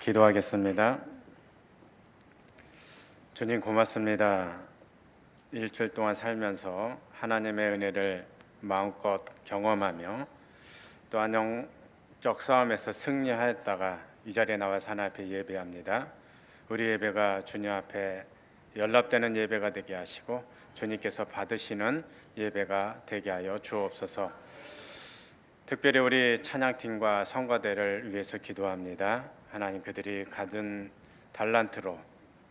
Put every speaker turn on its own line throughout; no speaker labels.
기도하겠습니다. 주님 고맙습니다. 일주일 동안 살면서 하나님의 은혜를 마음껏 경험하며 또한 영적 싸움에서 승리하였다가 이 자리에 나와서 하나님 앞에 예배합니다. 우리 예배가 주님 앞에 연락되는 예배가 되게 하시고 주님께서 받으시는 예배가 되게 하여 주옵소서. 특별히 우리 찬양팀과 성가대를 위해서 기도합니다. 하나님, 그들이 가진 달란트로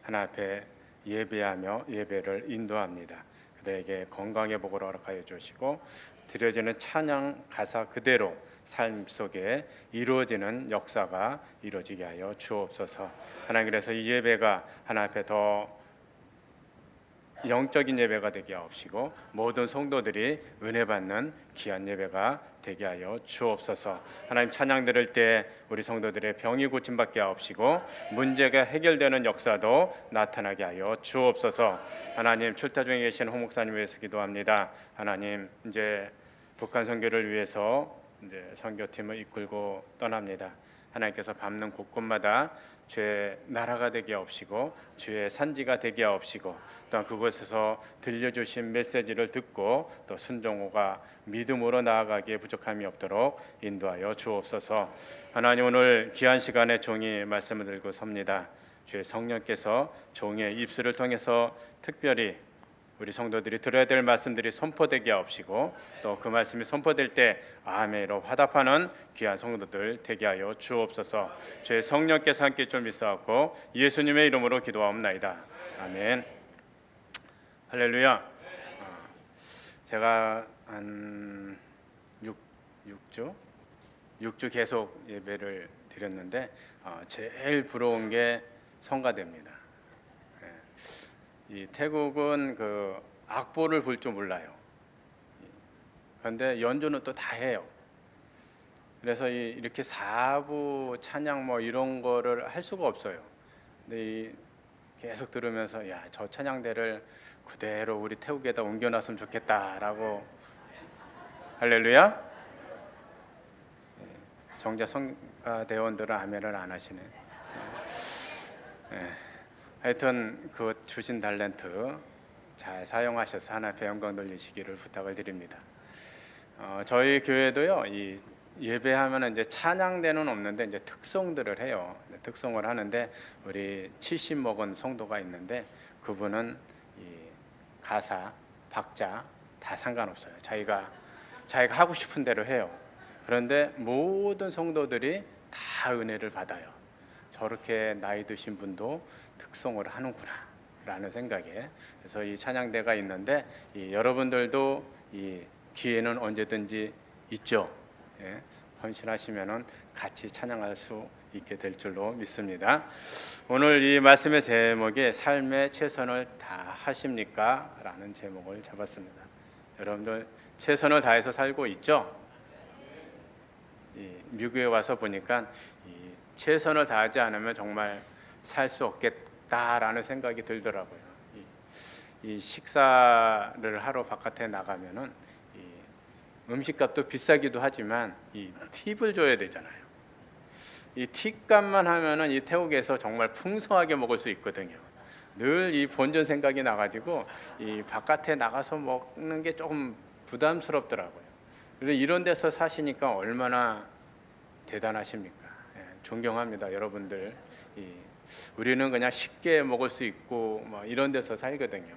하나님 앞에 예배하며 예배를 인도합니다. 그들에게 건강의 복을 허락하여 주시고 드려지는 찬양 가사 그대로 삶 속에 이루어지는 역사가 이루어지게 하여 주옵소서. 하나님, 그래서 이 예배가 하나님 앞에 더 영적인 예배가 되게 하옵시고 모든 성도들이 은혜 받는 귀한 예배가 되게 하여 주옵소서. 하나님, 찬양 들을 때 우리 성도들의 병이 고침받게 하옵시고 문제가 해결되는 역사도 나타나게 하여 주옵소서. 하나님, 출타 중에 계신 홍 목사님 위해서 기도합니다. 하나님, 이제 북한 선교를 위해서 이제 선교팀을 이끌고 떠납니다. 하나님께서 밟는 곳곳마다 주의 나라가 되게 하옵시고 주의 산지가 되게 하옵시고 또한 그곳에서 들려주신 메시지를 듣고 또 순종호가 믿음으로 나아가기에 부족함이 없도록 인도하여 주옵소서. 하나님, 오늘 귀한 시간에 종이 말씀을 들고 섭니다. 주의 성령께서 종의 입술을 통해서 특별히 우리 성도들이 들어야 될 말씀들이 선포되게 하옵시고 또 그 말씀이 선포될 때 아멘으로 화답하는 귀한 성도들 되게 하여 주옵소서. 주의 성령께서 함께 좀 있어갖고 예수님의 이름으로 기도하옵나이다. 아멘. 할렐루야. 제가 한 6주 계속 예배를 드렸는데 제일 부러운 게 성가대입니다. 이 태국은 그 악보를 볼 줄 몰라요. 그런데 연주는 또 다 해요. 그래서 이렇게 사부 찬양 뭐 이런 거를 할 수가 없어요. 근데 계속 들으면서 야, 저 찬양대를 그대로 우리 태국에다 옮겨놨으면 좋겠다라고. 할렐루야. 정작 성가대원들은 아멘을 안 하시네. 하여튼 그 주신 달란트 잘 사용하셔서 하나님 앞에 영광 돌리시기를 부탁을 드립니다. 저희 교회도요, 이 예배하면 이제 찬양대는 없는데 이제 특송들을 해요. 특송을 하는데 우리 70 먹은 성도가 있는데 그분은 이 가사, 박자 다 상관없어요. 자기가 하고 싶은 대로 해요. 그런데 모든 성도들이 다 은혜를 받아요. 저렇게 나이 드신 분도 특송을 하는구나 라는 생각에, 그래서 이 찬양대가 있는데 여러분들도 이 기회는 언제든지 있죠. 예, 헌신하시면은 같이 찬양할 수 있게 될 줄로 믿습니다. 오늘 이 말씀의 제목이 삶의 최선을 다하십니까? 라는 제목을 잡았습니다. 여러분들 최선을 다해서 살고 있죠? 미국에 와서 보니까 최선을 다하지 않으면 정말 살 수 없겠다라는 생각이 들더라고요. 이 식사를 하러 바깥에 나가면은 음식값도 비싸기도 하지만 이 팁을 줘야 되잖아요. 이 팁값만 하면은 이 태국에서 정말 풍성하게 먹을 수 있거든요. 늘 이 본전 생각이 나가지고 이 바깥에 나가서 먹는 게 조금 부담스럽더라고요. 그래서 이런 데서 사시니까 얼마나 대단하십니까? 존경합니다, 여러분들. 우리는 그냥 쉽게 먹을 수 있고 뭐 이런 데서 살거든요.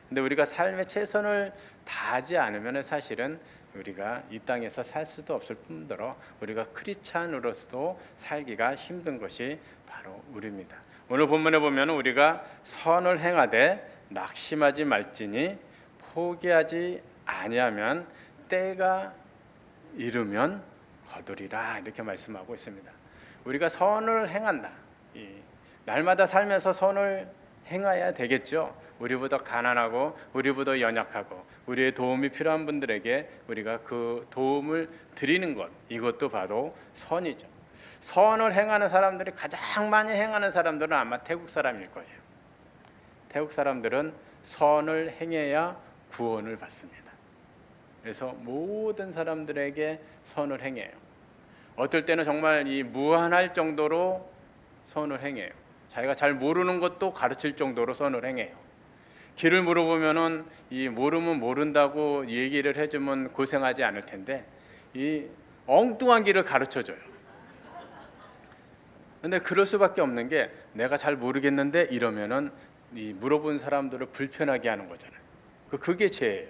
근데 우리가 삶의 최선을 다하지 않으면 사실은 우리가 이 땅에서 살 수도 없을 뿐더러 우리가 크리스찬으로서도 살기가 힘든 것이 바로 우리입니다. 오늘 본문에 보면 우리가 선을 행하되 낙심하지 말지니 포기하지 아니하면 때가 이르면 거두리라, 이렇게 말씀하고 있습니다. 우리가 선을 행한다. 날마다 살면서 선을 행해야 되겠죠. 우리보다 가난하고 우리보다 연약하고 우리의 도움이 필요한 분들에게 우리가 그 도움을 드리는 것, 이것도 바로 선이죠. 선을 행하는 사람들이 가장 많이 행하는 사람들은 아마 태국 사람일 거예요. 태국 사람들은 선을 행해야 구원을 받습니다. 그래서 모든 사람들에게 선을 행해요. 어떨 때는 정말 이 무한할 정도로 선을 행해요. 자기가 잘 모르는 것도 가르칠 정도로 선을 행해요. 길을 물어보면은 이 모르면 모른다고 얘기를 해주면 고생하지 않을 텐데 이 엉뚱한 길을 가르쳐줘요. 근데 그럴 수밖에 없는 게 내가 잘 모르겠는데 이러면은 이 물어본 사람들을 불편하게 하는 거잖아요. 그게 죄예요.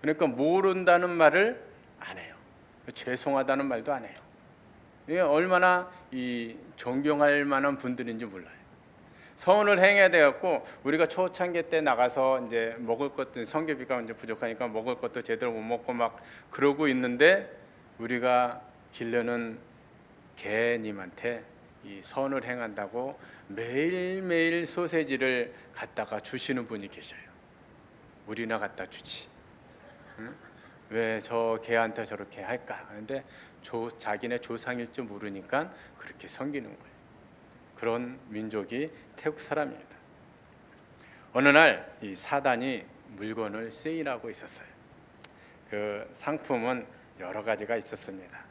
그러니까 모른다는 말을 안 해요. 죄송하다는 말도 안 해요. 이게 얼마나 이 존경할 만한 분들인지 몰라요. 선을 행해야 되었고 우리가 초창기 때 나가서 이제 먹을 것도 성교비가 이제 부족하니까 먹을 것도 제대로 못 먹고 막 그러고 있는데 우리가 기르는 개님한테 이 선을 행한다고 매일매일 소세지를 갖다가 주시는 분이 계셔요. 우리나 갖다 주지. 응? 왜 저 개한테 저렇게 할까? 그런데 자기네 조상일 줄 모르니까 그렇게 섬기는 거예요. 그런 민족이 태국 사람입니다. 어느 날 이 사단이 물건을 세일하고 있었어요. 그 상품은 여러 가지가 있었습니다.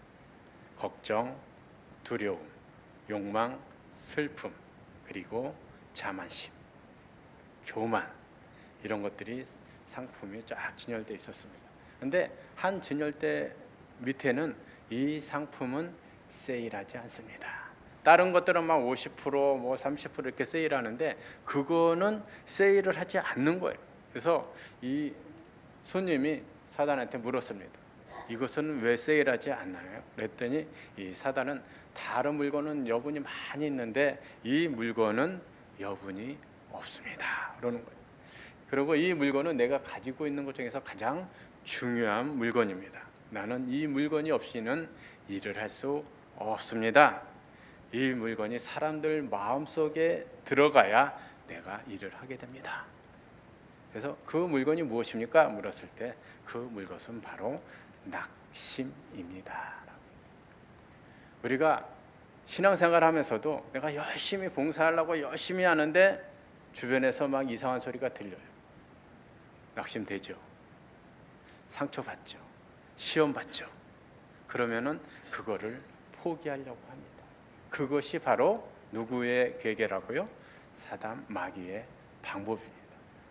걱정, 두려움, 욕망, 슬픔, 그리고 자만심, 교만 이런 것들이 상품이 쫙 진열되어 있었습니다. 그런데 한 진열대 밑에는 이 상품은 세일하지 않습니다. 다른 것들은 막 50%, 뭐 30% 이렇게 세일하는데 그거는 세일을 하지 않는 거예요. 그래서 이 손님이 사단한테 물었습니다. 이것은 왜 세일하지 않나요? 그랬더니 이 사단은 다른 물건은 여분이 많이 있는데 이 물건은 여분이 없습니다. 그러는 거예요. 그리고 이 물건은 내가 가지고 있는 것 중에서 가장 중요한 물건입니다. 나는 이 물건이 없이는 일을 할 수 없습니다. 이 물건이 사람들 마음속에 들어가야 내가 일을 하게 됩니다. 그래서 그 물건이 무엇입니까? 물었을 때 그 물것은 바로 낙심입니다. 우리가 신앙생활 하면서도 내가 열심히 봉사하려고 열심히 하는데 주변에서 막 이상한 소리가 들려요. 낙심되죠. 상처받죠. 시험받죠. 그러면은 그거를 포기하려고 합니다. 그것이 바로 누구의 계계라고요? 사단 마귀의 방법입니다.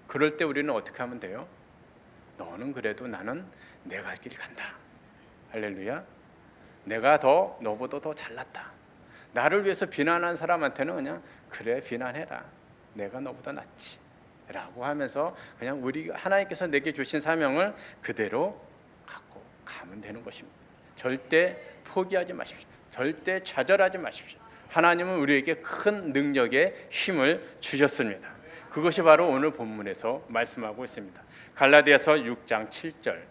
그럴 때 우리는 어떻게 하면 돼요? 너는 그래도 나는 내 갈 길 간다. 할렐루야. 내가 너보다 더 잘났다. 나를 위해서 비난한 사람한테는 그냥 그래 비난해라. 내가 너보다 낫지. 라고 하면서 그냥 우리 하나님께서 내게 주신 사명을 그대로 갖고 가면 되는 것입니다. 절대 포기하지 마십시오. 절대 좌절하지 마십시오. 하나님은 우리에게 큰 능력의 힘을 주셨습니다. 그것이 바로 오늘 본문에서 말씀하고 있습니다. 갈라디아서 6장 7절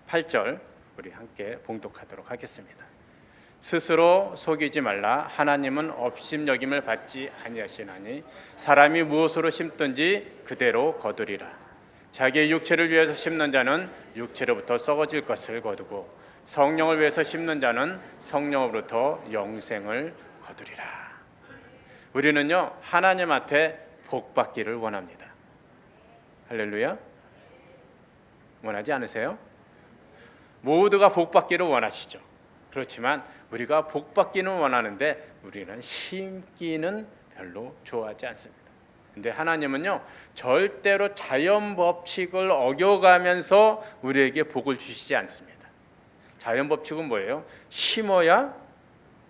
8절 우리 함께 봉독하도록 하겠습니다. 스스로 속이지 말라. 하나님은 업심여김을 받지 아니하시나니 사람이 무엇으로 심든지 그대로 거두리라. 자기의 육체를 위해서 심는 자는 육체로부터 썩어질 것을 거두고 성령을 위해서 심는 자는 성령으로부터 영생을 거두리라. 우리는요 하나님한테 복 받기를 원합니다. 할렐루야. 원하지 않으세요? 모두가 복 받기를 원하시죠. 그렇지만 우리가 복 받기는 원하는데 우리는 심기는 별로 좋아하지 않습니다. 근데 하나님은요 절대로 자연 법칙을 어겨가면서 우리에게 복을 주시지 않습니다. 자연 법칙은 뭐예요? 심어야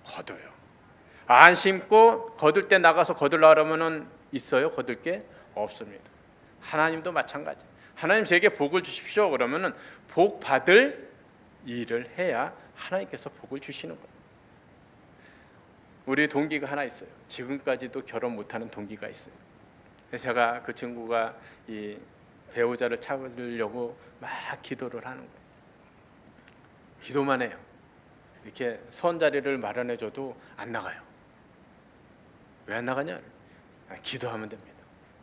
거둬요. 안 심고 거둘 때 나가서 거둘라 그러면은 있어요? 거둘 게 없습니다. 하나님도 마찬가지. 하나님 제게 복을 주십시오. 그러면은 복 받을 일을 해야 하나님께서 복을 주시는 거예요. 우리 동기가 하나 있어요. 지금까지도 결혼 못하는 동기가 있어요. 그래서 제가 그 친구가 이 배우자를 찾으려고 막 기도를 하는 거예요. 기도만 해요. 이렇게 선자리를 마련해줘도 안 나가요. 왜 안 나가냐? 기도하면 됩니다.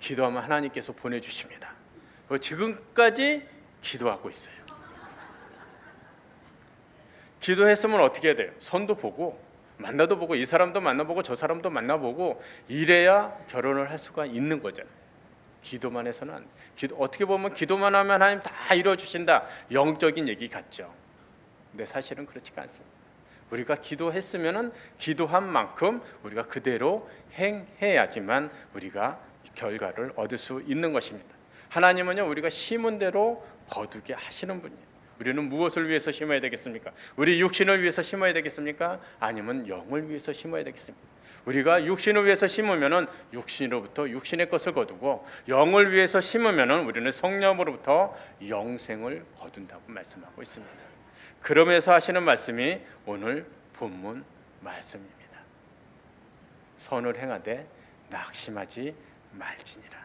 기도하면 하나님께서 보내주십니다. 지금까지 기도하고 있어요. 기도했으면 어떻게 해야 돼요? 선도 보고 만나도 보고 이 사람도 만나보고 저 사람도 만나보고 이래야 결혼을 할 수가 있는 거잖아요. 기도만 해서는 안 돼요. 어떻게 보면 기도만 하면 하나님 다 이루어주신다. 영적인 얘기 같죠. 근데 사실은 그렇지가 않습니다. 우리가 기도했으면은 기도한 만큼 우리가 그대로 행해야지만 우리가 결과를 얻을 수 있는 것입니다. 하나님은요, 우리가 심은 대로 거두게 하시는 분이에요. 우리는 무엇을 위해서 심어야 되겠습니까? 우리 육신을 위해서 심어야 되겠습니까? 아니면 영을 위해서 심어야 되겠습니까? 우리가 육신을 위해서 심으면은 육신으로부터 육신의 것을 거두고, 영을 위해서 심으면은 우리는 성령으로부터 영생을 거둔다고 말씀하고 있습니다. 그러면서 하시는 말씀이 오늘 본문 말씀입니다. 선을 행하되 낙심하지 말지니라.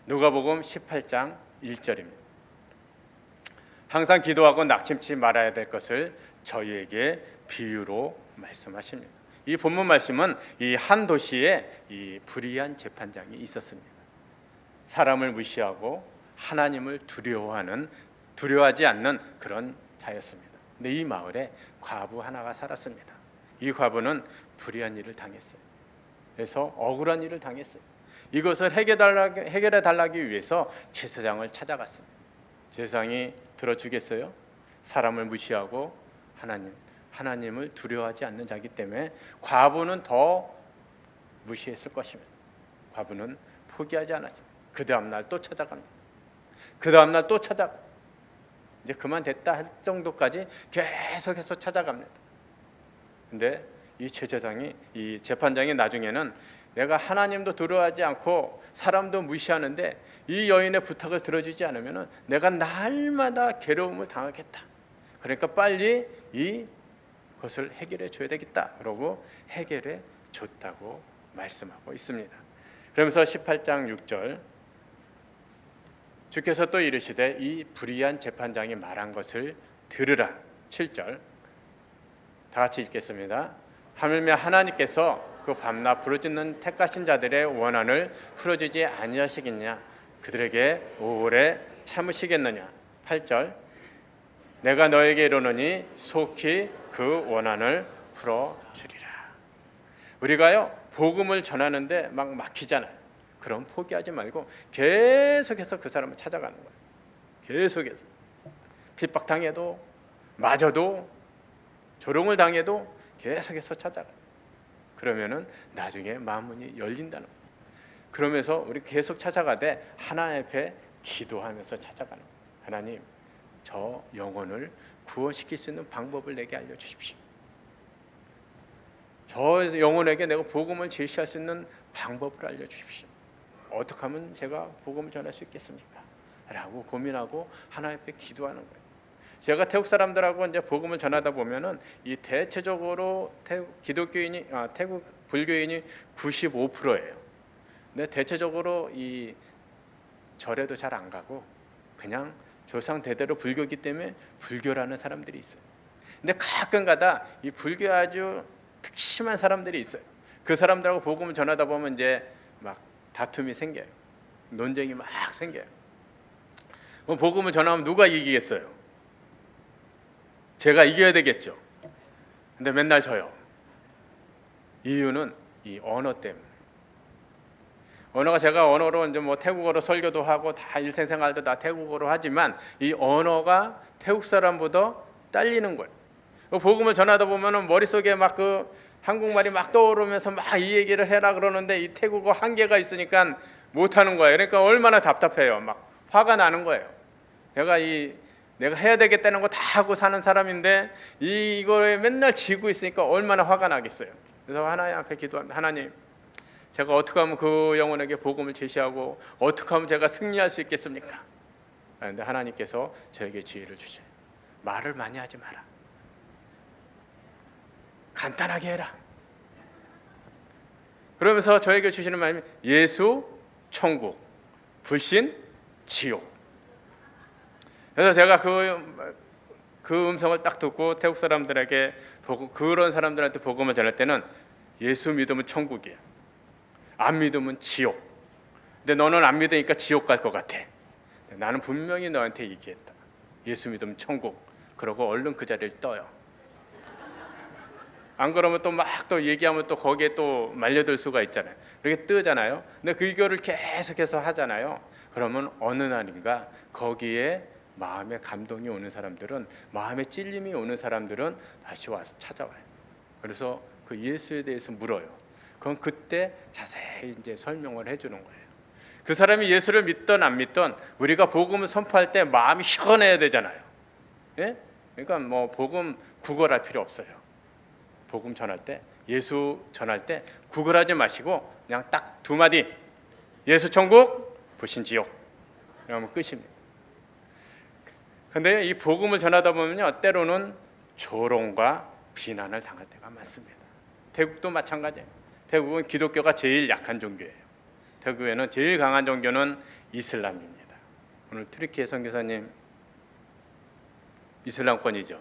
누가복음 18장 1절입니다. 항상 기도하고 낙심치 말아야 될 것을 저희에게 비유로 말씀하십니다. 이 본문 말씀은 이 한 도시에 이 불의한 재판장이 있었습니다. 사람을 무시하고 하나님을 두려워하지 않는 그런 자였습니다. 근데 이 마을에 과부 하나가 살았습니다. 이 과부는 불의한 일을 당했어요. 그래서 억울한 일을 당했어요. 이것을 해결해 달라기 위해서 제사장을 찾아갔습니다. 제사장이 들어주겠어요? 사람을 무시하고 하나님을 두려워하지 않는 자기 때문에 과부는 더 무시했을 것입니다. 과부는 포기하지 않았어요. 그 다음날 또 찾아갑니다. 그 다음날 또 찾아가. 이제 그만 됐다 할 정도까지 계속해서 찾아갑니다. 근데 이 제사장이, 이 재판장이 나중에는 내가 하나님도 두려워하지 않고 사람도 무시하는데 이 여인의 부탁을 들어주지 않으면 내가 날마다 괴로움을 당하겠다. 그러니까 빨리 이것을 해결해 줘야 되겠다. 그러고 해결해 줬다고 말씀하고 있습니다. 그러면서 18장 6절, 주께서 또 이르시되 이 불의한 재판장이 말한 것을 들으라. 7절 다 같이 읽겠습니다. 하물며 하나님께서 그 밤낮 부르짖는 택하신 자들의 원한을 풀어주지 아니하시겠냐? 그들에게 오래 참으시겠느냐? 8절 내가 너에게 이르노니 속히 그 원한을 풀어주리라. 우리가요, 복음을 전하는데 막 막히잖아요. 그럼 포기하지 말고 계속해서 그 사람을 찾아가는 거예요. 계속해서 핍박당해도, 맞아도, 조롱을 당해도 계속해서 찾아가요. 그러면은 나중에 마음문이 열린다는 거예요. 그러면서 우리 계속 찾아가되 하나님 앞에 기도하면서 찾아가는 거예요. 하나님, 저 영혼을 구원시킬 수 있는 방법을 내게 알려주십시오. 저 영혼에게 내가 복음을 제시할 수 있는 방법을 알려주십시오. 어떻게 하면 제가 복음을 전할 수 있겠습니까? 라고 고민하고 하나님 앞에 기도하는 거예요. 제가 태국 사람들하고 이제 복음을 전하다 보면은 이 대체적으로 태국 불교인이 95%예요. 근데 대체적으로 이 절에도 잘 안 가고 그냥 조상 대대로 불교기 때문에 불교라는 사람들이 있어요. 근데 가끔가다 이 불교에 아주 특심한 사람들이 있어요. 그 사람들하고 복음을 전하다 보면 이제 막 다툼이 생겨요. 논쟁이 막 생겨요. 복음을 전하면 누가 이기겠어요? 제가 이겨야 되겠죠. 근데 맨날 져요. 이유는 이 언어 때문에. 언어가, 제가 언어로 이제 뭐 태국어로 설교도 하고 다 일생생활도 다 태국어로 하지만 이 언어가 태국 사람보다 딸리는 거예요. 복음을 전하다 보면은 머릿속에 막 그 한국말이 막 떠오르면서 막 이 얘기를 해라 그러는데 이 태국어 한계가 있으니까 못 하는 거예요. 그러니까 얼마나 답답해요. 막 화가 나는 거예요. 내가 해야 되겠다는 거 다 하고 사는 사람인데 이거에 맨날 지고 있으니까 얼마나 화가 나겠어요. 그래서 하나님 앞에 기도합니다. 하나님, 제가 어떻게 하면 그 영혼에게 복음을 제시하고 어떻게 하면 제가 승리할 수 있겠습니까? 그런데 하나님께서 저에게 지혜를 주셔요. 말을 많이 하지 마라. 간단하게 해라. 그러면서 저에게 주시는 말씀이 예수, 천국, 불신, 지옥. 그래서 제가 그 음성을 딱 듣고 태국 사람들에게 그런 사람들한테 복음을 전할 때는 예수 믿으면 천국이야. 안 믿으면 지옥. 근데 너는 안 믿으니까 지옥 갈 것 같아. 나는 분명히 너한테 얘기했다. 예수 믿으면 천국. 그러고 얼른 그 자리를 떠요. 안 그러면 또 막 또 얘기하면 또 거기에 또 말려들 수가 있잖아요. 이렇게 뜨잖아요. 근데 그 이거를 계속해서 하잖아요. 그러면 어느 날인가 거기에 마음에 감동이 오는 사람들은, 마음에 찔림이 오는 사람들은 다시 와서 찾아와요. 그래서 그 예수에 대해서 물어요. 그럼 그때 자세히 이제 설명을 해주는 거예요. 그 사람이 예수를 믿던 안 믿던 우리가 복음을 선포할 때 마음이 시원해야 되잖아요. 예? 그러니까 뭐 복음 구걸할 필요 없어요. 복음 전할 때, 예수 전할 때 구걸하지 마시고 그냥 딱 두 마디, 예수 천국, 불신 지옥, 그러면 끝입니다. 근데 이 복음을 전하다 보면요, 때로는 조롱과 비난을 당할 때가 많습니다. 태국도 마찬가지예요. 태국은 기독교가 제일 약한 종교예요. 태국에는 제일 강한 종교는 이슬람입니다. 오늘 트리키의 선교사님 이슬람권이죠.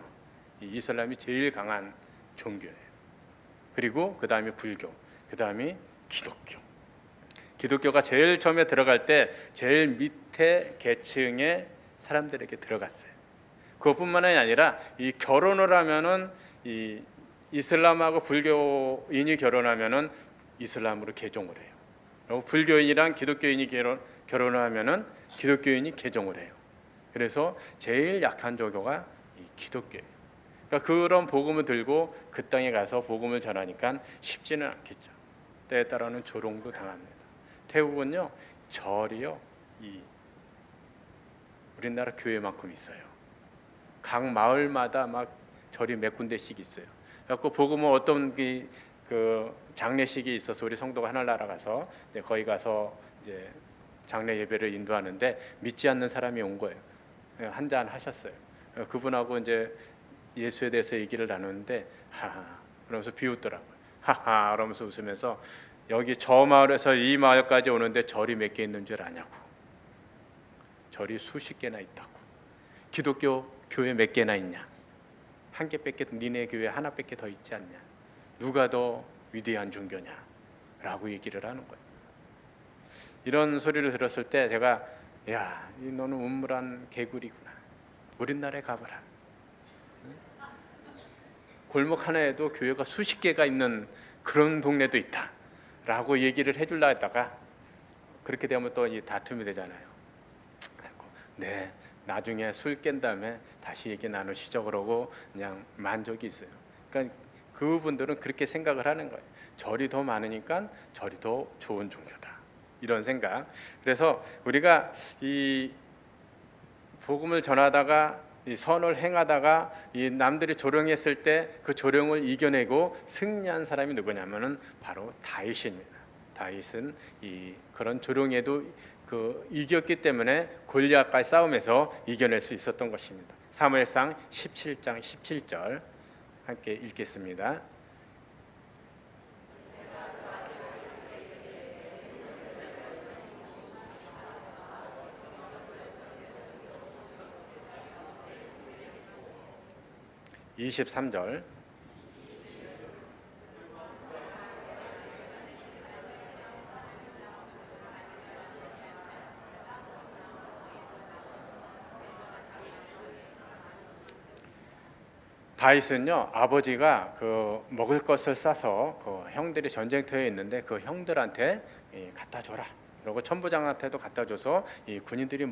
이 이슬람이 제일 강한 종교예요. 그리고 그 다음에 불교, 그 다음에 기독교. 기독교가 제일 처음에 들어갈 때 제일 밑에 계층의 사람들에게 들어갔어요. 그것뿐만 아니라 이 결혼을 하면은 이 이슬람하고 불교인이 결혼하면은 이슬람으로 개종을 해요. 그리고 불교인이랑 기독교인이 결혼을 하면은 기독교인이 개종을 해요. 그래서 제일 약한 종교가 이 기독교예요. 그러니까 그런 복음을 들고 그 땅에 가서 복음을 전하니까 쉽지는 않겠죠. 때에 따라는 조롱도 당합니다. 태국은요, 절이요, 이 우리나라 교회만큼 있어요. 각 마을마다 막 절이 몇 군데씩 있어요. 그래서 복음은 어떤 그 장례식이 있어서 우리 성도가 하늘나라 가서 이제 거기 가서 이제 장례 예배를 인도하는데 믿지 않는 사람이 온 거예요. 한잔 하셨어요. 그분하고 이제 예수에 대해서 얘기를 나누는데 하하 그러면서 비웃더라고요. 하하 그러면서 웃으면서 여기 저 마을에서 이 마을까지 오는데 절이 몇 개 있는 줄 아냐고. 절이 수십 개나 있다고. 기독교 교회 몇 개나 있냐? 한 개밖에, 니네 교회 하나밖에 더 있지 않냐? 누가 더 위대한 종교냐? 라고 얘기를 하는 거예요. 이런 소리를 들었을 때 제가 야, 너는 우물한 개구리구나. 우리나라에 가봐라. 골목 하나에도 교회가 수십 개가 있는 그런 동네도 있다 라고 얘기를 해주려 했다가 그렇게 되면 또 이 다툼이 되잖아요. 네, 나중에 술 깬 다음에 다시 얘기 나누시죠 그러고 그냥 만족이 있어요. 그러니까 그분들은 그렇게 생각을 하는 거예요. 절이 더 많으니까 절이 더 좋은 종교다, 이런 생각. 그래서 우리가 이 복음을 전하다가 이 선을 행하다가 이 남들이 조롱했을 때 그 조롱을 이겨내고 승리한 사람이 누구냐면은 바로 다윗입니다. 다윗은 이 그런 조롱에도 그 이겼기 때문에 골리앗과의 싸움에서 이겨낼 수 있었던 것입니다. 사무엘상 17장 17절 함께 읽겠습니다. (23절) 다윗은요, 아버지가 그 먹을 것을 싸서 그 형들이 전쟁터에 있는데 그 형들한테 갖다 줘라. 그리고 천부장한테도 갖다 줘서 이 군인들이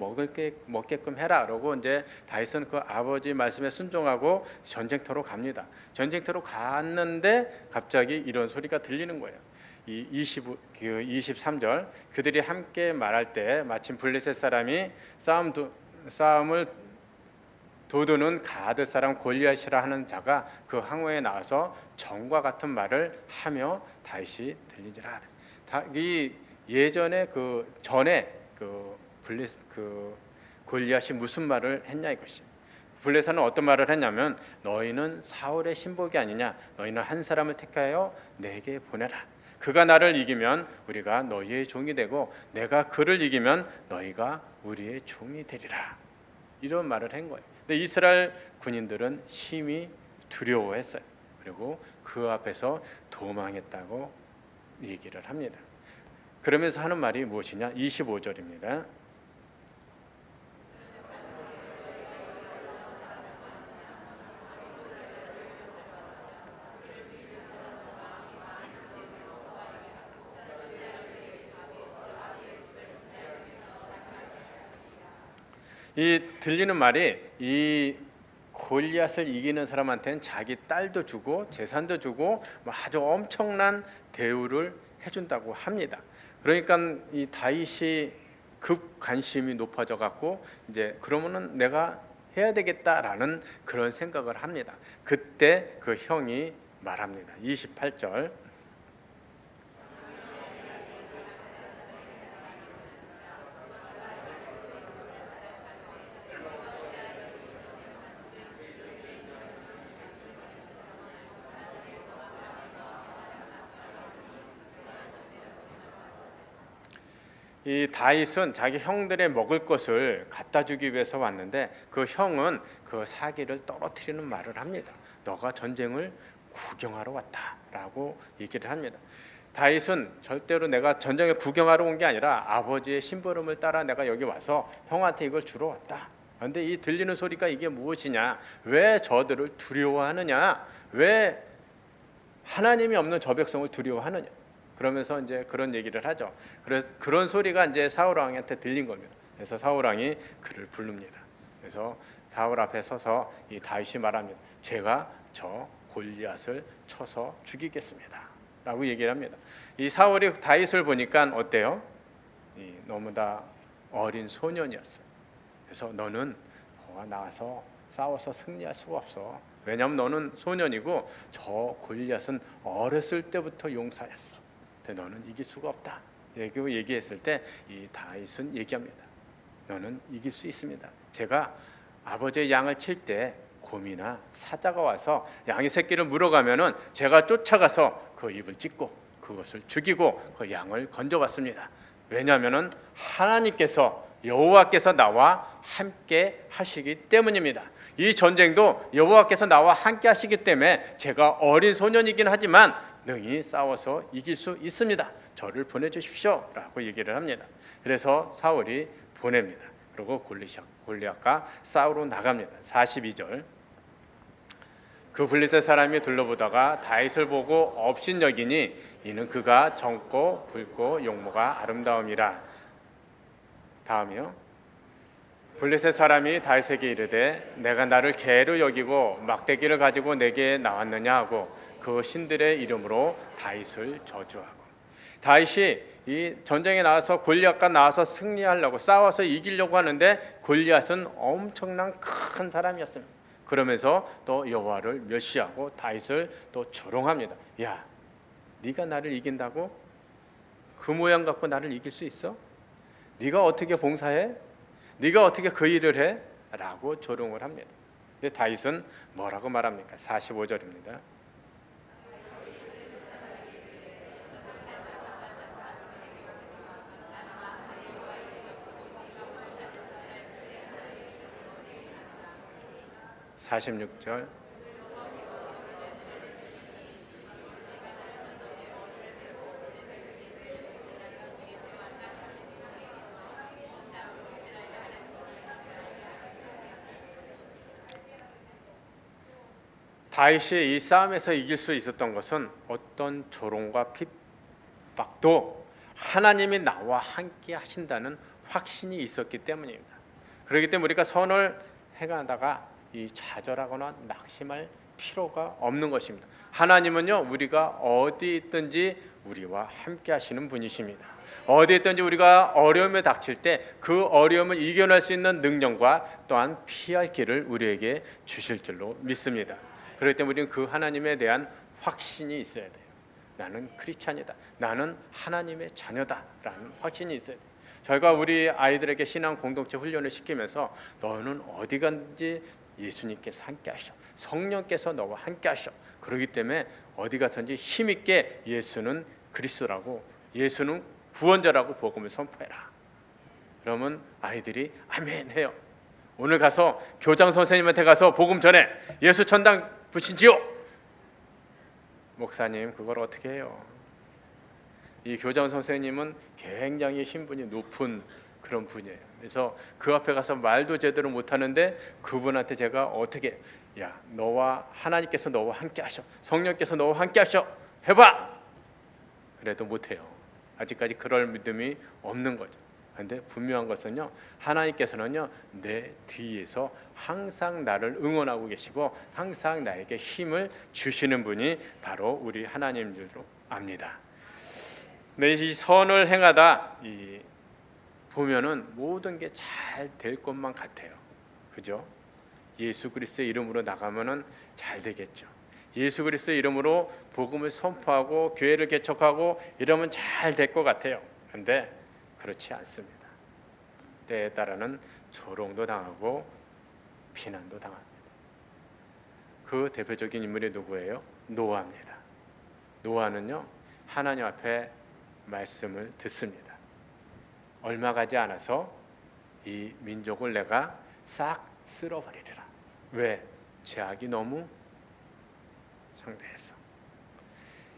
먹게끔 해라. 그러고 이제 다윗은 그 아버지 말씀에 순종하고 전쟁터로 갑니다. 전쟁터로 갔는데 갑자기 이런 소리가 들리는 거예요. 이 23절 그들이 함께 말할 때 마침 블레셋 사람이 싸움을 도두는 가드 사람 골리앗이라 하는 자가 그 항우에 나와서 정과 같은 말을 하며 다윗이 들리니라. 이 예전에 그 전에 그 골리앗이 무슨 말을 했냐 이것이. 블레셋은 어떤 말을 했냐면 너희는 사울의 신복이 아니냐. 너희는 한 사람을 택하여 내게 보내라. 그가 나를 이기면 우리가 너희의 종이 되고 내가 그를 이기면 너희가 우리의 종이 되리라. 이런 말을 한 거예요. 근데 이스라엘 군인들은 심히 두려워했어요. 그리고 그 앞에서 도망했다고 얘기를 합니다. 그러면서 하는 말이 무엇이냐? 25절입니다. 이 들리는 말이 이 골리앗을 이기는 사람한테는 자기 딸도 주고 재산도 주고 뭐 아주 엄청난 대우를 해준다고 합니다. 그러니까 이 다윗이 급 관심이 높아져 갖고 이제 그러면은 내가 해야 되겠다라는 그런 생각을 합니다. 그때 그 형이 말합니다. 28절. 이 다윗은 자기 형들의 먹을 것을 갖다 주기 위해서 왔는데 그 형은 그 사기를 떨어뜨리는 말을 합니다. 너가 전쟁을 구경하러 왔다라고 얘기를 합니다. 다윗은 절대로 내가 전쟁에 구경하러 온 게 아니라 아버지의 심부름을 따라 내가 여기 와서 형한테 이걸 주러 왔다. 그런데 이 들리는 소리가 이게 무엇이냐? 왜 저들을 두려워하느냐? 왜 하나님이 없는 저 백성을 두려워하느냐? 그러면서 이제 그런 얘기를 하죠. 그래서 그런 소리가 이제 사울 왕한테 들린 겁니다. 그래서 사울 왕이 그를 부릅니다. 그래서 사울 앞에 서서 이 다윗이 말합니다. 제가 저 골리앗을 쳐서 죽이겠습니다.라고 얘기를 합니다. 이 사울이 다윗을 보니까 어때요? 너무나 어린 소년이었어요. 그래서 너는 너와 나와서 싸워서 승리할 수가 없어. 왜냐하면 너는 소년이고 저 골리앗은 어렸을 때부터 용사였어. 너는 이길 수가 없다. 얘기했을 때 이 다윗은 얘기합니다. 너는 이길 수 있습니다. 제가 아버지의 양을 칠 때 곰이나 사자가 와서 양의 새끼를 물어가면은 제가 쫓아가서 그 입을 찢고 그것을 죽이고 그 양을 건져왔습니다. 왜냐하면은 하나님께서 여호와께서 나와 함께 하시기 때문입니다. 이 전쟁도 여호와께서 나와 함께 하시기 때문에 제가 어린 소년이긴 하지만 능히 싸워서 이길 수 있습니다. 저를 보내주십시오 라고 얘기를 합니다. 그래서 사울이 보냅니다. 그리고 골리앗과 싸우러 나갑니다. 42절. 그 블레셋 사람이 둘러보다가 다윗을 보고 업신여기니 이는 그가 젊고 붉고 용모가 아름다움이라. 다음이요. 블레셋 사람이 다윗에게 이르되 내가 나를 개로 여기고 막대기를 가지고 내게 나왔느냐 하고 그 신들의 이름으로 다윗을 저주하고. 다윗이 이 전쟁에 나와서 골리앗과 나와서 승리하려고 싸워서 이기려고 하는데 골리앗은 엄청난 큰 사람이었습니다. 그러면서 또 여호와를 멸시하고 다윗을 또 조롱합니다. 야, 네가 나를 이긴다고? 그 모양 갖고 나를 이길 수 있어? 네가 어떻게 봉사해? 네가 어떻게 그 일을 해? 라고 조롱을 합니다. 근데 다윗은 뭐라고 말합니까? 45절입니다. (46절) 다윗이 이 싸움에서 이길 수 있었던 것은 어떤 조롱과 핍박도 하나님이 나와 함께 하신다는 확신이 있었기 때문입니다. 그렇기 때문에 우리가 선을 행하다가 이 좌절하거나 낙심할 필요가 없는 것입니다. 하나님은요, 우리가 어디 있든지 우리와 함께 하시는 분이십니다. 어디 있든지 우리가 어려움에 닥칠 때 그 어려움을 이겨낼 수 있는 능력과 또한 피할 길을 우리에게 주실 줄로 믿습니다. 그렇기 때문에 우리는 그 하나님에 대한 확신이 있어야 돼요. 나는 크리스찬이다. 나는 하나님의 자녀다라는 확신이 있어야 돼요. 저희가 우리 아이들에게 신앙 공동체 훈련을 시키면서 너는 어디 간지 예수님께서 함께 하셔. 성령께서 너와 함께 하셔. 그렇기 때문에 어디 가든지 힘있게 예수는 그리스도라고, 예수는 구원자라고 복음을 선포해라. 그러면 아이들이 아멘 해요. 오늘 가서 교장 선생님한테 가서 복음 전해. 예수 천당 부신지요. 목사님 그걸 어떻게 해요? 이 교장 선생님은 굉장히 신분이 높은 그런 분이에요. 그래서 그 앞에 가서 말도 제대로 못하는데 그분한테 제가 어떻게, 야, 너와 하나님께서 너와 함께 하셔, 성령께서 너와 함께 하셔, 해봐. 그래도 못해요. 아직까지 그럴 믿음이 없는 거죠. 그런데 분명한 것은요, 하나님께서는요 내 뒤에서 항상 나를 응원하고 계시고 항상 나에게 힘을 주시는 분이 바로 우리 하나님인 줄로 압니다. 네, 이 선을 행하다 보면은 모든 게 잘 될 것만 같아요. 그죠? 예수 그리스도의 이름으로 나가면은 잘 되겠죠. 예수 그리스도의 이름으로 복음을 선포하고 교회를 개척하고 이러면 잘 될 것 같아요. 그런데 그렇지 않습니다. 때에 따라는 조롱도 당하고 비난도 당합니다. 그 대표적인 인물이 누구예요? 노아입니다. 노아는요 하나님 앞에 말씀을 듣습니다. 얼마 가지 않아서 이 민족을 내가 싹 쓸어버리리라. 왜? 죄악이 너무 상대해서.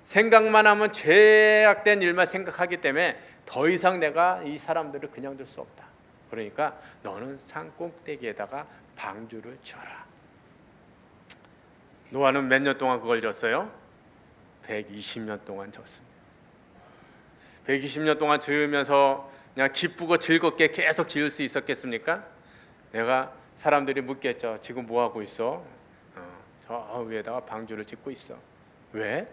생각만 하면 죄악된 일만 생각하기 때문에 더 이상 내가 이 사람들을 그냥 둘 수 없다. 그러니까 너는 산 꼭대기에다가 방주를 지어라. 노아는 몇 년 동안 그걸 졌어요? 120년 동안 졌습니다. 120년 동안 지으면서 그냥 기쁘고 즐겁게 계속 지을 수 있었겠습니까? 내가 사람들이 묻겠죠. 지금 뭐 하고 있어? 저 위에다가 방주를 짓고 있어. 왜?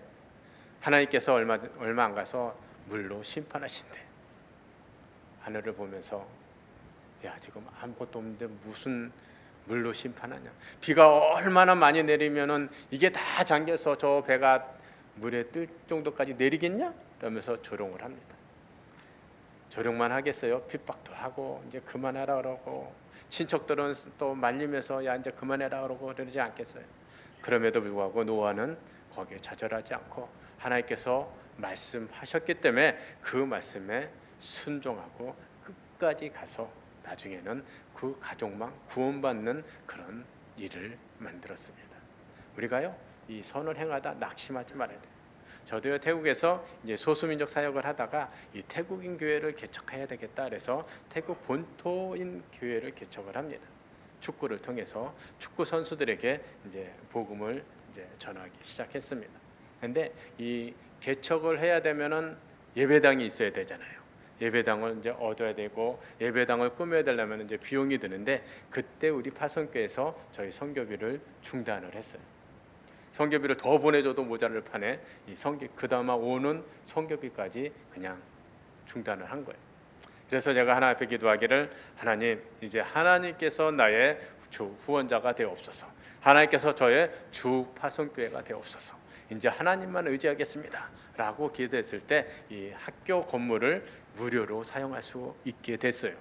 하나님께서 얼마 안 가서 물로 심판하신대. 하늘을 보면서 야, 지금 아무것도 없는데 무슨 물로 심판하냐? 비가 얼마나 많이 내리면은 이게 다 잠겨서 저 배가 물에 뜰 정도까지 내리겠냐? 그러면서 조롱을 합니다. 조롱만 하겠어요? 핍박도 하고 이제 그만해라 그러고 친척들은 또 말리면서 야 이제 그만해라 그러고 그러지 않겠어요? 그럼에도 불구하고 노아는 거기에 좌절하지 않고 하나님께서 말씀하셨기 때문에 그 말씀에 순종하고 끝까지 가서 나중에는 그 가족만 구원받는 그런 일을 만들었습니다. 우리가요 이 선을 행하다 낙심하지 말아야 돼요. 저도요 태국에서 이제 소수민족 사역을 하다가 이 태국인 교회를 개척해야 되겠다 그래서 태국 본토인 교회를 개척을 합니다. 축구를 통해서 축구 선수들에게 이제 복음을 이제 전하기 시작했습니다. 그런데 이 개척을 해야 되면은 예배당이 있어야 되잖아요. 예배당을 이제 얻어야 되고 예배당을 꾸며야 되려면 이제 비용이 드는데 그때 우리 파송교회에서 저희 선교비를 중단을 했어요. 선교비를 더 보내줘도 모자랄 판에 이 그다음 오는 선교비까지 그냥 중단을 한 거예요. 그래서 제가 하나님 앞에 기도하기를 하나님 이제 하나님께서 나의 주 후원자가 되옵소서. 하나님께서 저의 주 파송교회가 되옵소서. 이제 하나님만 의지하겠습니다 라고 기도했을 때 이 학교 건물을 무료로 사용할 수 있게 됐어요.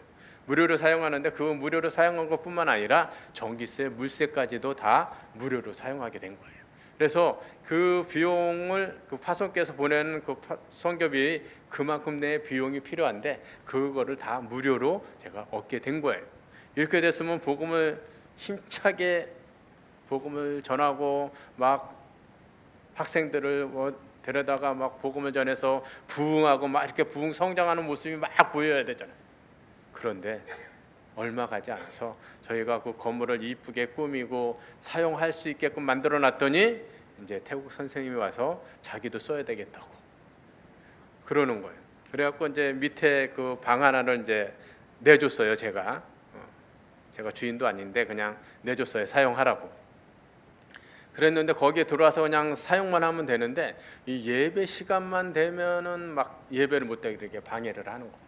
무료로 사용하는데 그 무료로 사용한 것뿐만 아니라 전기세, 물세까지도 다 무료로 사용하게 된 거예요. 그래서 그 비용을 그 파송께서 보내는 그 선교비 그만큼 내 비용이 필요한데 그거를 다 무료로 제가 얻게 된 거예요. 이렇게 됐으면 복음을 힘차게 복음을 전하고 막 학생들을 데려다가 막 복음을 전해서 부흥하고 막 이렇게 부흥 성장하는 모습이 막 보여야 되잖아요. 그런데 얼마 가지 않아서 저희가 그 건물을 이쁘게 꾸미고 사용할 수 있게끔 만들어 놨더니 이제 태국 선생님이 와서 자기도 써야 되겠다고 그러는 거예요. 그래갖고 이제 밑에 그 방 하나를 이제 내줬어요. 제가 주인도 아닌데 그냥 내줬어요. 사용하라고. 그랬는데 거기에 들어와서 그냥 사용만 하면 되는데 이 예배 시간만 되면은 막 예배를 못 되게 이렇게 방해를 하는 거.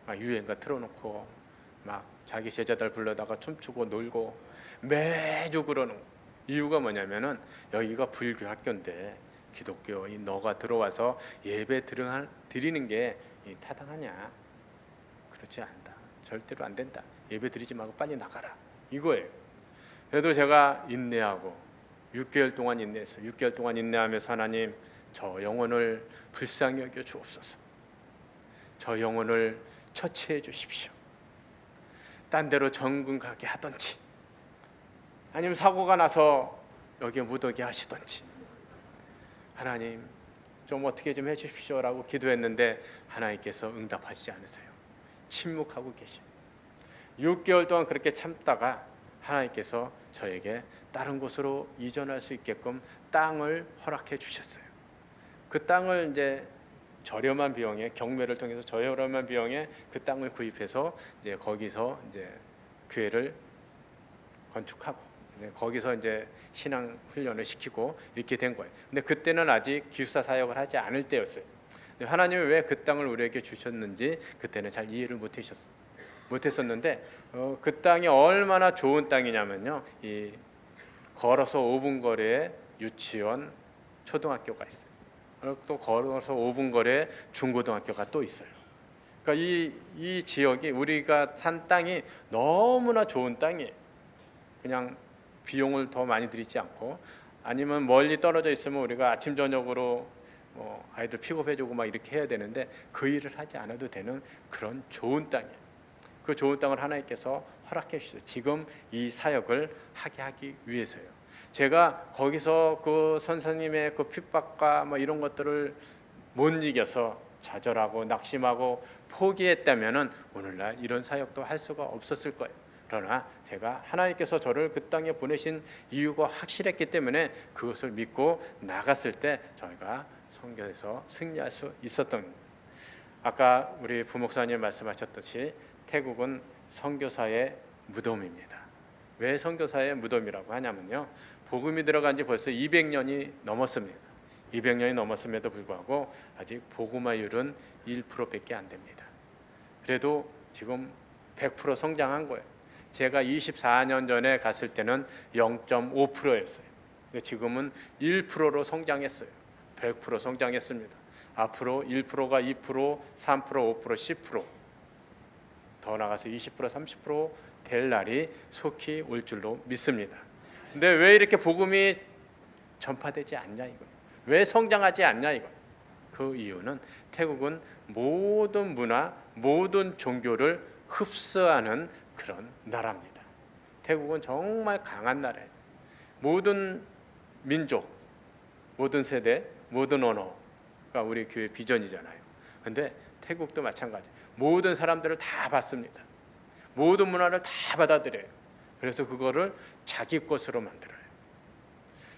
막 유행가 틀어놓고 막 자기 제자들 불러다가 춤추고 놀고 매주 그러는 거. 이유가 뭐냐면은 여기가 불교 학교인데 기독교인 너가 들어와서 예배 드리는 게 타당하냐? 그렇지 않다. 절대로 안 된다. 예배 드리지 말고 빨리 나가라. 이거예요. 그래도 제가 인내하고 6개월 동안 인내했어요. 6개월 동안 인내하면서 하나님 저 영혼을 불쌍히 여겨 주옵소서. 저 영혼을 처치해 주십시오. 딴 데로 전군 가게 하던지 아니면 사고가 나서 여기에 못 오게 하시던지 하나님 좀 어떻게 좀 해주십시오라고 기도했는데 하나님께서 응답하시지 않으세요. 침묵하고 계셔요. 6개월 동안 그렇게 참다가 하나님께서 저에게 다른 곳으로 이전할 수 있게끔 땅을 허락해 주셨어요. 그 땅을 이제 저렴한 비용에 경매를 통해서 저렴한 비용에 그 땅을 구입해서 이제 거기서 이제 교회를 건축하고 이제 거기서 이제 신앙 훈련을 시키고 이렇게 된 거예요. 근데 그때는 아직 기숙사 사역을 하지 않을 때였어요. 근데 하나님이 왜 그 땅을 우리에게 주셨는지 그때는 잘 이해를 못했었는데 그 땅이 얼마나 좋은 땅이냐면요, 이 걸어서 5분 거리에 유치원, 초등학교가 있어요. 그리고 또 걸어서 5분 거리에 중고등학교가 또 있어요. 그러니까 이 지역이 우리가 산 땅이 너무나 좋은 땅이에요. 그냥 비용을 더 많이 들이지 않고, 아니면 멀리 떨어져 있으면 우리가 아침 저녁으로 아이들 픽업해주고 막 이렇게 해야 되는데 그 일을 하지 않아도 되는 그런 좋은 땅이에요. 그 좋은 땅을 하나님께서 허락해 주셨어요. 지금 이 사역을 하기 위해서요. 제가 거기서 그 선생님의 그 핍박과 뭐 이런 것들을 못 이겨서 좌절하고 낙심하고 포기했다면은 오늘날 이런 사역도 할 수가 없었을 거예요. 그러나 제가 하나님께서 저를 그 땅에 보내신 이유가 확실했기 때문에 그것을 믿고 나갔을 때 저희가 선교에서 승리할 수 있었던 겁니다. 아까 우리 부목사님 말씀하셨듯이 태국은 선교사의 무덤입니다. 왜 선교사의 무덤이라고 하냐면요, 복음이 들어간 지 벌써 200년이 넘었습니다. 200년이 넘었음에도 불구하고 아직 복음화율은 1%밖에 안 됩니다. 그래도 지금 100% 성장한 거예요. 제가 24년 전에 갔을 때는 0.5%였어요. 근데 지금은 1%로 성장했어요. 100% 성장했습니다. 앞으로 1%가 2%, 3%, 5%, 10%, 더 나가서 20%, 30%될 날이 속히 올 줄로 믿습니다. 근데 왜 이렇게 복음이 전파되지 않냐 이거예요. 왜 성장하지 않냐 이거예요. 그 이유는 태국은 모든 문화, 모든 종교를 흡수하는 그런 나라입니다. 태국은 정말 강한 나라예요. 모든 민족, 모든 세대, 모든 언어가 우리 교회 비전이잖아요. 근데 태국도 마찬가지. 모든 사람들을 다 받습니다. 모든 문화를 다 받아들여요. 그래서 그거를 자기 것으로 만들어요.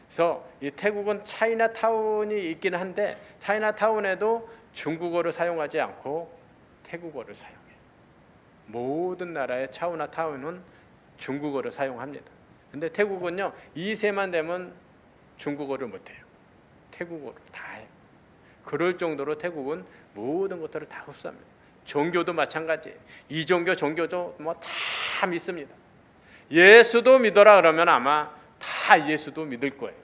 그래서 이 태국은 차이나타운이 있긴 한데 차이나타운에도 중국어를 사용하지 않고 태국어를 사용해요. 모든 나라의 차이나타운은 중국어를 사용합니다. 근데 태국은요, 2세만 되면 중국어를 못해요. 태국어를 다 해요. 그럴 정도로 태국은 모든 것들을 다 흡수합니다. 종교도 마찬가지예요. 이종교, 종교도 뭐 다 믿습니다. 예수도 믿어라 그러면 아마 다 예수도 믿을 거예요.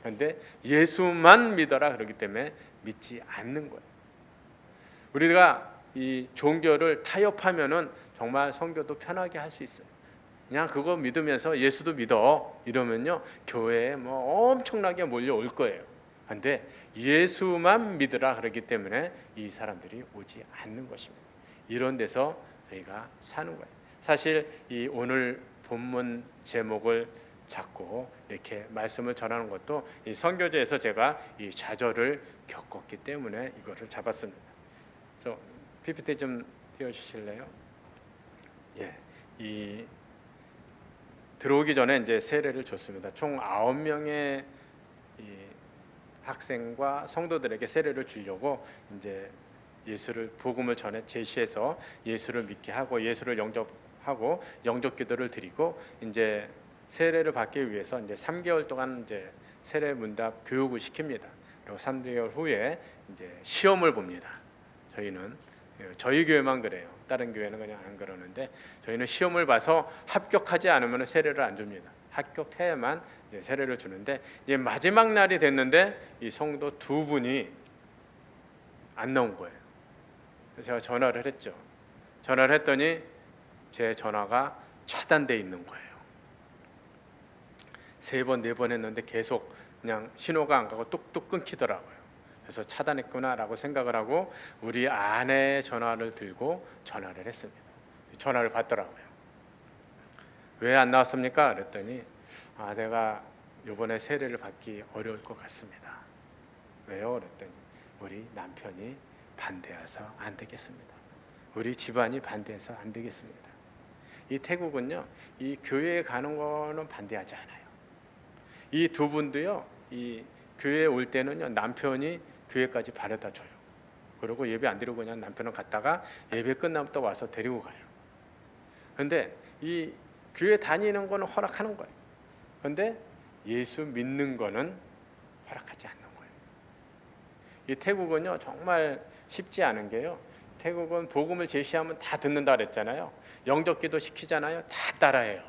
그런데 예수만 믿어라 그러기 때문에 믿지 않는 거예요. 우리가 이 종교를 타협하면은 정말 선교도 편하게 할 수 있어요. 그냥 그거 믿으면서 예수도 믿어 이러면요, 교회에 뭐 엄청나게 몰려올 거예요. 그런데 예수만 믿으라 그러기 때문에 이 사람들이 오지 않는 것입니다. 이런 데서 저희가 사는 거예요. 사실 이 오늘 본문 제목을 잡고 이렇게 말씀을 전하는 것도 이 선교제에서 제가 이 좌절을 겪었기 때문에 이거를 잡았습니다. 그래서 PPT 좀 띄워주실래요? 예, 이 들어오기 전에 이제 세례를 줬습니다. 총 9명의 이 학생과 성도들에게 세례를 주려고 이제 예수를 복음을 전해 제시해서 예수를 믿게 하고 예수를 영접하고 영접 기도를 드리고 이제 세례를 받기 위해서 이제 3개월 동안 이제 세례 문답 교육을 시킵니다. 그리고 3개월 후에 이제 시험을 봅니다. 저희는 저희 교회만 그래요. 다른 교회는 그냥 안 그러는데 저희는 시험을 봐서 합격하지 않으면 세례를 안 줍니다. 합격해야만 이제 세례를 주는데 이제 마지막 날이 됐는데 이 성도 2분이 안 나온 거예요. 그래서 제가 전화를 했죠. 전화를 했더니 제 전화가 차단돼 있는 거예요. 3번, 4번 했는데 계속 그냥 신호가 안 가고 뚝뚝 끊기더라고요. 그래서 차단했구나라고 생각을 하고 우리 아내의 전화를 들고 전화를 했습니다. 전화를 받더라고요. 왜 안 나왔습니까? 그랬더니 내가 이번에 세례를 받기 어려울 것 같습니다. 왜요? 그랬더니 우리 남편이 반대해서 안 되겠습니다. 우리 집안이 반대해서 안 되겠습니다. 이 태국은요, 이 교회에 가는 거는 반대하지 않아요. 이 2분도요, 이 교회에 올 때는요, 남편이 교회까지 바래다 줘요. 그리고 예배 안 드리고 그냥 남편은 갔다가 예배 끝나면 또 와서 데리고 가요. 근데 이 교회 다니는 거는 허락하는 거예요. 근데 예수 믿는 거는 허락하지 않는 거예요. 이 태국은요 정말 쉽지 않은 게요. 태국은 복음을 제시하면 다 듣는다 그랬잖아요. 영접기도 시키잖아요. 다 따라해요.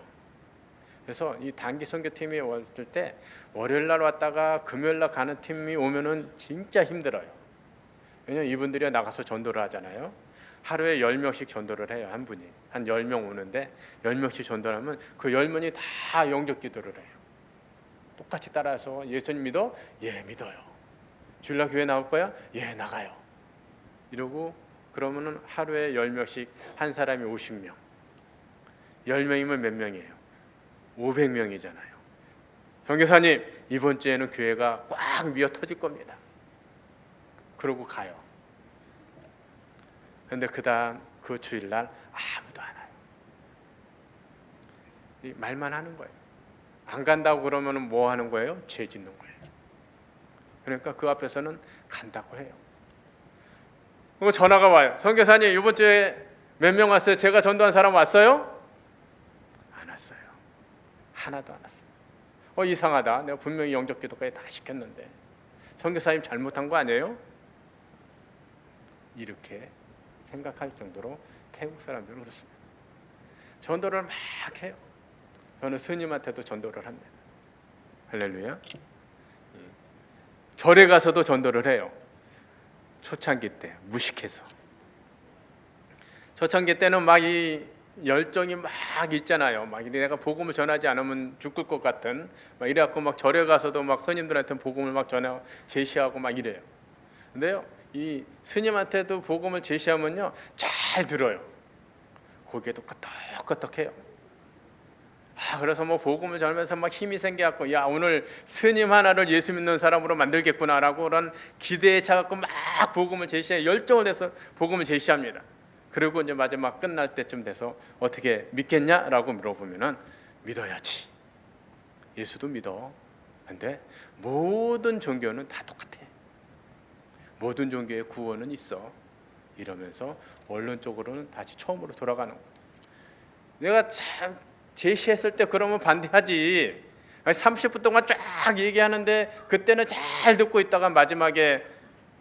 그래서 이 단기 선교팀이 왔을 때 월요일 날 왔다가 금요일 날 가는 팀이 오면은 진짜 힘들어요. 왜냐면 이분들이 나가서 전도를 하잖아요. 하루에 10명씩 전도를 해요. 한 분이 한 10명 오는데 10명씩 전도를 하면 그 10명이 다 영접 기도를 해요. 똑같이 따라서 예수님 믿어? 예 믿어요. 주일날 교회 나올 거야? 예 나가요. 이러고 그러면은 하루에 10명씩 한 사람이 50명 10명이면 몇 명이에요? 500명이잖아요. 선교사님 이번 주에는 교회가 꽉 미어 터질 겁니다. 그러고 가요. 그런데 그 다음 그 주일날 아무도 안 와요. 말만 하는 거예요. 안 간다고 그러면 뭐 하는 거예요? 죄 짓는 거예요. 그러니까 그 앞에서는 간다고 해요. 그리고 전화가 와요. 선교사님 이번 주에 몇 명 왔어요? 제가 전도한 사람 왔어요? 안 왔어요. 하나도 안 왔어요. 이상하다. 내가 분명히 영접 기도까지 다 시켰는데 선교사님 잘못한 거 아니에요? 이렇게 생각할 정도로 태국 사람들은 그렇습니다. 전도를 막 해요. 저는 스님한테도 전도를 합니다. 할렐루야. 절에 가서도 전도를 해요. 초창기 때 무식해서. 초창기 때는 막 이 열정이 막 있잖아요. 막 내가 복음을 전하지 않으면 죽을 것 같은 막 이래갖고 막 절에 가서도 막 스님들한테 복음을 막 전하 제시하고 막 이래요. 근데요 이 스님한테도 복음을 제시하면요 잘 들어요. 고개도 끄덕끄덕해요. 그래서 뭐 복음을 전하면서 막 힘이 생겨갖고 야 오늘 스님 하나를 예수 믿는 사람으로 만들겠구나라고 그런 기대에 차갖고 막 복음을 제시해 열정을 내서 복음을 제시합니다. 그리고 이제 마지막 끝날 때쯤 돼서 어떻게 믿겠냐라고 물어보면은 믿어야지. 예수도 믿어. 근데 모든 종교는 다 똑같아. 모든 종교의 구원은 있어. 이러면서 원론적으로는 다시 처음으로 돌아가는 거야. 내가 참 제시했을 때 그러면 반대하지. 30분 동안 쫙 얘기하는데 그때는 잘 듣고 있다가 마지막에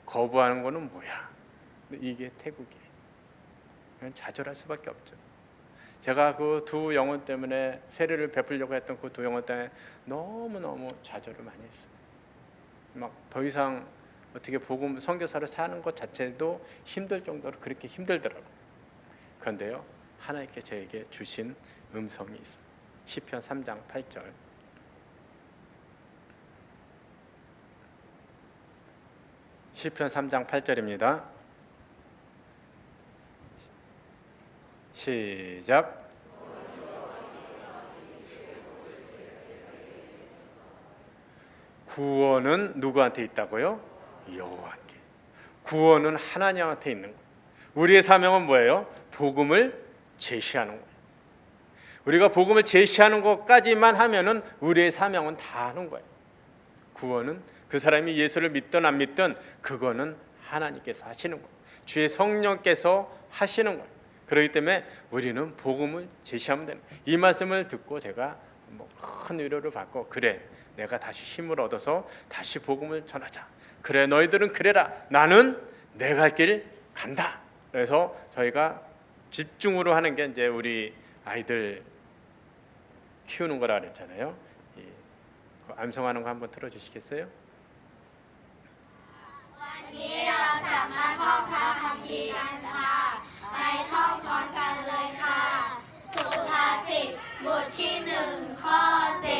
거부하는 거는 뭐야? 이게 태국이에요. 좌절할 수밖에 없죠. 제가 그 두 영혼 때문에 세례를 베풀려고 했던 그 두 영혼 때문에 너무너무 좌절을 많이 했어요. 막 더 이상 어떻게 복음 선교사를 사는 것 자체도 힘들 정도로 그렇게 힘들더라고요. 그런데요 하나님께 저에게 주신 음성이 있어요. 시편 3장 8절. 시편 3장 8절입니다. 시작. 구원은 누구한테 있다고요? 여호와께. 구원은 하나님한테 있는 거예요. 우리의 사명은 뭐예요? 복음을 제시하는 거예요. 우리가 복음을 제시하는 것까지만 하면은 우리의 사명은 다 하는 거예요. 구원은 그 사람이 예수를 믿든 안 믿든 그거는 하나님께서 하시는 거예요. 주의 성령께서 하시는 거예요. 그렇기 때문에 우리는 복음을 제시하면 되는 거예요. 이 말씀을 듣고 제가 큰 위로를 받고 그래 내가 다시 힘을 얻어서 다시 복음을 전하자. 그래 너희들은 그래라. 나는 내 갈 길 간다. 그래서 저희가 집중으로 하는 게 이제 우리 아이들 키우는 거라 그랬잖아요. 그 암송하는 거 한번 틀어주시겠어요?
วันนี้เราจะมาท่องพระคัมภีร์กันค่ะไปท่องพร้อมกันเลยค่ะสุภาษิตบทที่1ข้อ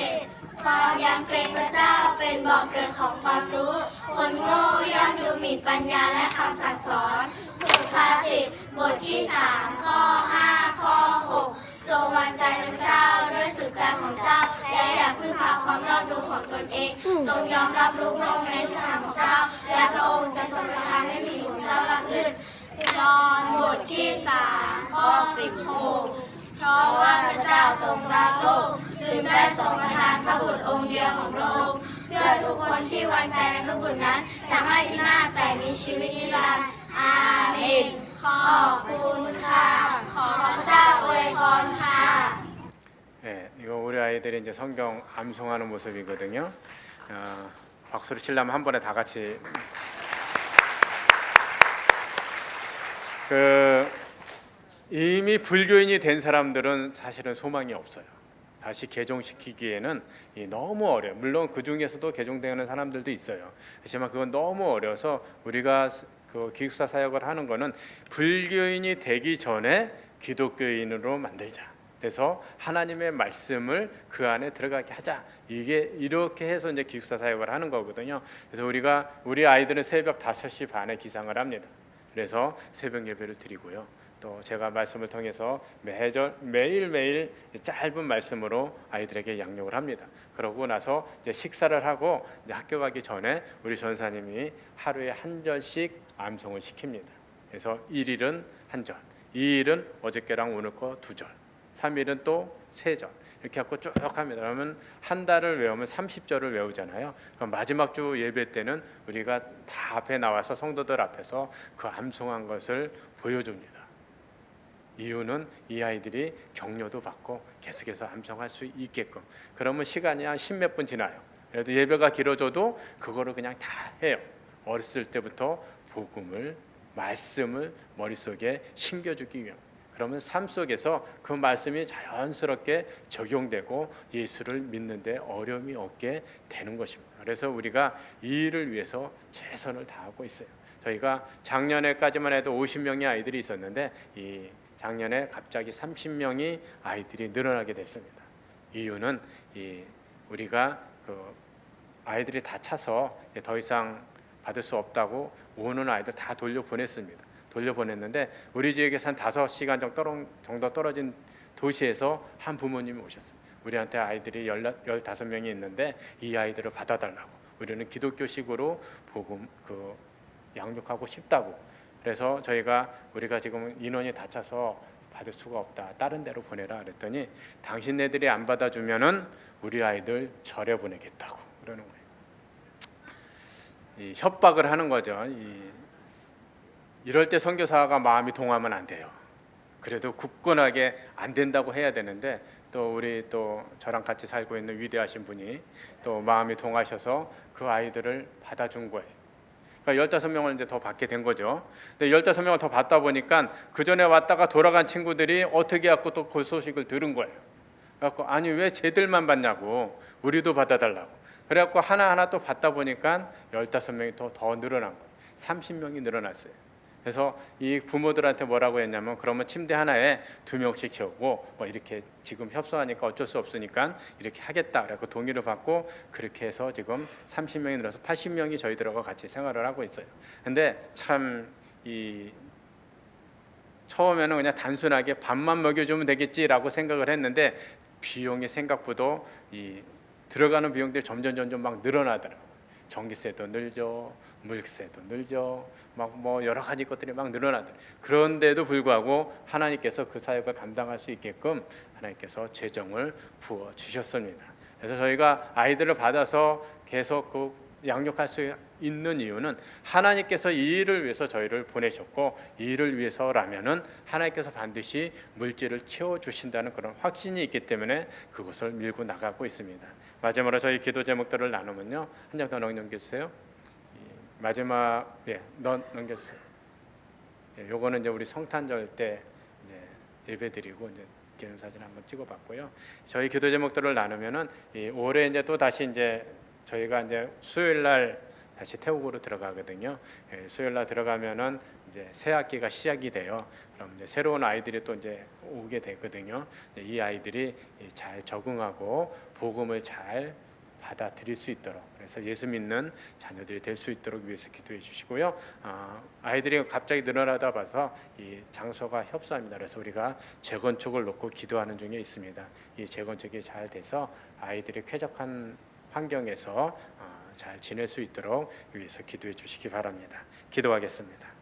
7ความยำเกรงพระเจ้าเป็นบ่อเกิดของความรู้คนโง่ย่อมดูหมิ่นปัญญาและคำสั่งสอนสุภาษิตบทที่3ข้อ5ข้อ6จงวางใจในพระเจ้าด้วยสุดใจของเจ้าและอย่าพึ่งพาความรอบรู้ของตนเองจงยอมรับรู้ลงในทุกทางของเจ้าและพระองค์จะทรงประทานให้มีของเจ้าราบรื่นยอห์นบทที่3ข้อ16เพราะว่าพระเจ้าทรงรักโลกจึงได้ทรงประทานพระบุตรองค์เดียวของพระองค์เพื่อทุกคนที่วางใจในพระบุตรนั้นจะไม่พินาศแต่มีชีวิตนิรันดร์อา
아이들이 이제 성경 암송하는 모습이거든요. 박수를 치려면 한 번에 다 같이. 이미 불교인이 된 사람들은 사실은 소망이 없어요. 다시 개종시키기에는 너무 어려요. 물론 그 중에서도 개종되는 사람들도 있어요. 하지만 그건 너무 어려서 우리가 그 기숙사 사역을 하는 거는 불교인이 되기 전에 기독교인으로 만들자. 그래서 하나님의 말씀을 그 안에 들어가게 하자. 이게 이렇게 해서 이제 기숙사 사역을 하는 거거든요. 그래서 우리 아이들은 새벽 5시 반에 기상을 합니다. 그래서 새벽 예배를 드리고요. 또 제가 말씀을 통해서 매일매일 짧은 말씀으로 아이들에게 양육을 합니다. 그러고 나서 이제 식사를 하고 이제 학교 가기 전에 우리 전사님이 하루에 한 절씩 암송을 시킵니다. 그래서 1일은 한 절, 2일은 어저께랑 오늘 거 2절, 3일은 또 3절 이렇게 하고 쭉 합니다. 그러면 한 달을 외우면 30절을 외우잖아요. 그럼 마지막 주 예배 때는 우리가 다 앞에 나와서 성도들 앞에서 그 암송한 것을 보여줍니다. 이유는 이 아이들이 격려도 받고 계속해서 암송할 수 있게끔. 그러면 시간이 한 10몇 분 지나요. 그래도 예배가 길어져도 그거를 그냥 다 해요. 어렸을 때부터 복음을, 말씀을 머릿속에 심겨주기 위함. 그러면 삶 속에서 그 말씀이 자연스럽게 적용되고 예수를 믿는데 어려움이 없게 되는 것입니다. 그래서 우리가 이 일을 위해서 최선을 다하고 있어요. 저희가 작년에까지만 해도 50명의 아이들이 있었는데 이 작년에 갑자기 30명이 아이들이 늘어나게 됐습니다. 이유는 우리가 그 아이들이 다 차서 더 이상 받을 수 없다고 오는 아이들 다 돌려보냈습니다. 돌려보냈는데 우리 지역에서 한 5시간 정도 떨어진 도시에서 한 부모님이 오셨어요. 우리한테 아이들이 15명이 있는데 이 아이들을 받아달라고. 우리는 기독교식으로 복음 양육하고 싶다고. 그래서 우리가 지금 인원이 다 차서 받을 수가 없다. 다른 데로 보내라 그랬더니 당신네들이 안 받아주면은 우리 아이들 절에 보내겠다고 그러는 거예요. 협박을 하는 거죠. 이럴 때 선교사가 마음이 동하면 안 돼요. 그래도 굳건하게 안 된다고 해야 되는데 또 저랑 같이 살고 있는 위대하신 분이 또 마음이 동하셔서 그 아이들을 받아준 거예요. 그러니까 15명을 이제 더 받게 된 거죠. 근데 15명을 더 받다 보니까 그 전에 왔다가 돌아간 친구들이 어떻게 갖고 또 그 소식을 들은 거예요. 그래갖고 아니 왜 쟤들만 받냐고 우리도 받아달라고. 그래갖고 하나하나 또 받다 보니까 15명이 더 늘어난 거예요. 30명이 늘어났어요. 그래서 이 부모들한테 뭐라고 했냐면 그러면 침대 하나에 2명씩 채우고 이렇게 지금 협소하니까 어쩔 수 없으니까 이렇게 하겠다. 그래서 동의를 받고 그렇게 해서 지금 30명이 늘어서 80명이 저희들하고 같이 생활을 하고 있어요. 근데 참 처음에는 그냥 단순하게 밥만 먹여주면 되겠지라고 생각을 했는데 비용이 생각보다 들어가는 비용들이 점점 막 늘어나더라고요. 전기세도 늘죠, 물세도 늘죠, 막 여러 가지 것들이 막 늘어나더라고요. 그런데도 불구하고 하나님께서 그 사역을 감당할 수 있게끔 하나님께서 재정을 부어 주셨습니다. 그래서 저희가 아이들을 받아서 계속 양육할 수 있는 이유는 하나님께서 이 일을 위해서 저희를 보내셨고 이 일을 위해서라면은 하나님께서 반드시 물질을 채워 주신다는 그런 확신이 있기 때문에 그것을 밀고 나가고 있습니다. 마지막으로 저희 기도 제목들을 나누면요, 한 장 더 넘겨주세요. 마지막 넘겨주세요. 요거는 이제 우리 성탄절 때 이제 예배드리고 이제 기념사진 한번 찍어봤고요. 저희 기도 제목들을 나누면은 올해 이제 또 다시 이제 저희가 이제 수요일 날 다시 태국으로 들어가거든요. 수요일 날 들어가면은 이제 새 학기가 시작이 돼요. 그럼 이제 새로운 아이들이 또 이제 오게 되거든요. 이 아이들이 잘 적응하고 복음을 잘 받아들일 수 있도록, 그래서 예수 믿는 자녀들이 될 수 있도록 위해서 기도해 주시고요. 아이들이 갑자기 늘어나다 봐서 이 장소가 협소합니다. 그래서 우리가 재건축을 놓고 기도하는 중에 있습니다. 이 재건축이 잘 돼서 아이들이 쾌적한 환경에서 잘 지낼 수 있도록 위해서 기도해 주시기 바랍니다. 기도하겠습니다.